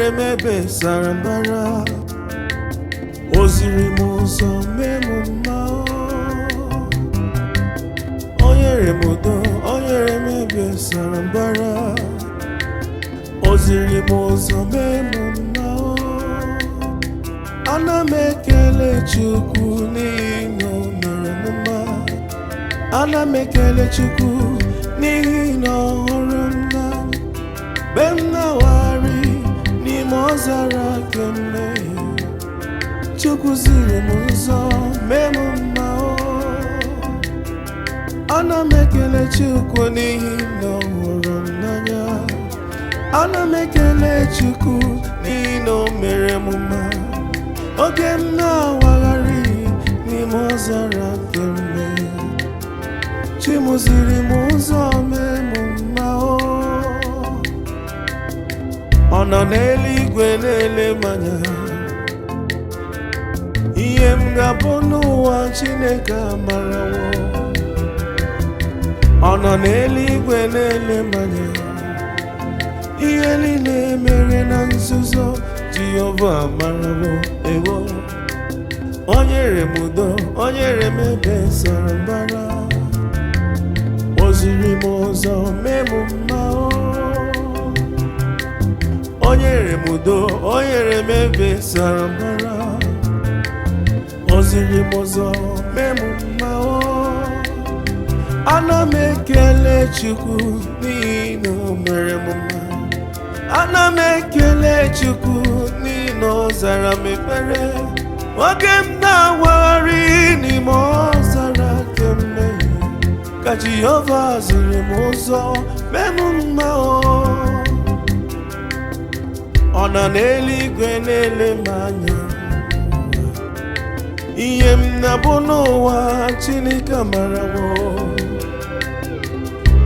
nyere m ebe sara mbara, o ziri m ụzọ mee m mma. O nyere m udo, o nyere m ebe sara mbara, o ziri m ụzọ mee m mma. Ana m ekele Chukwu n'ihi na o mere m mma. Ana m ekele Chukwu n'ihi na ọ hụrụ m n'anya. Mgbe m na-awagharị n'ime ọzara kemgbe, Chukwu ziri m ụzọ mee m mma. Ana m ekele Chukwu n'ihi na ọ hụrụ m n'anya. Ana m ekele Chukwu n'ihi na o mere m mma. Oge m na-awagharị n'ime ọzara kemgbe, Chi m ziri m ụzọ mee m mma. Ọ nọ n'eluigwe na-ele m anya. Ihe m ga-abụ n'ụwa Chineke amarawo. Ọ nọ n'eluigwe na-ele m anya. Ihe niile mere na nzuzo Jehova amarawo. Ewo, o nyere m udo, o nyere m ebe sara mbara, o ziri m ụzọ mee m mma. O nyere m udo, o nyere m ebe sara mbara, o ziri m ụzọ mee m mma. Ana m ekele Chukwu n'ihi na o mere m mma. Ana m ekele Chukwu n'ihi na ọ zara m ekpere. Oge m na-awagharị n'ime ọzara kemgbe, ka Jehova ziri m ụzọ mee m mma. Ọ nọ n'eluigwe na-ele m anya. Ihe m na-abụ n'ụwa Chineke amarawo.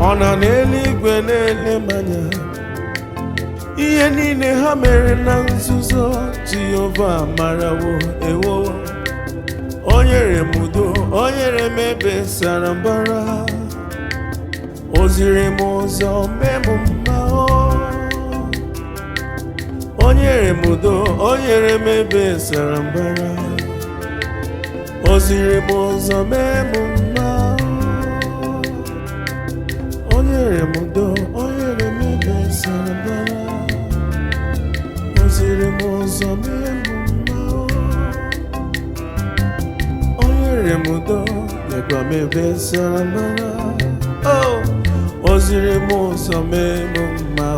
Ọ nọ n'eluigwe na-ele m anya. Ihe niile ha mere na nzuzo Jehova amarawo. Ewo, o nyere m udo, o nyere m ebe sara mbara, o ziri m ụzọ mee m mma. O nyere m udo, o nyere m ebe sara mbara, o ziri m ụzọ mee m mma. O nyere m udo, o nyere m ebe sara mbara, o ziri m ụzọ mee m mma. O nyere m udo, nyekwa m ebe sara mbara, o ziri m ụzọ mee m mma.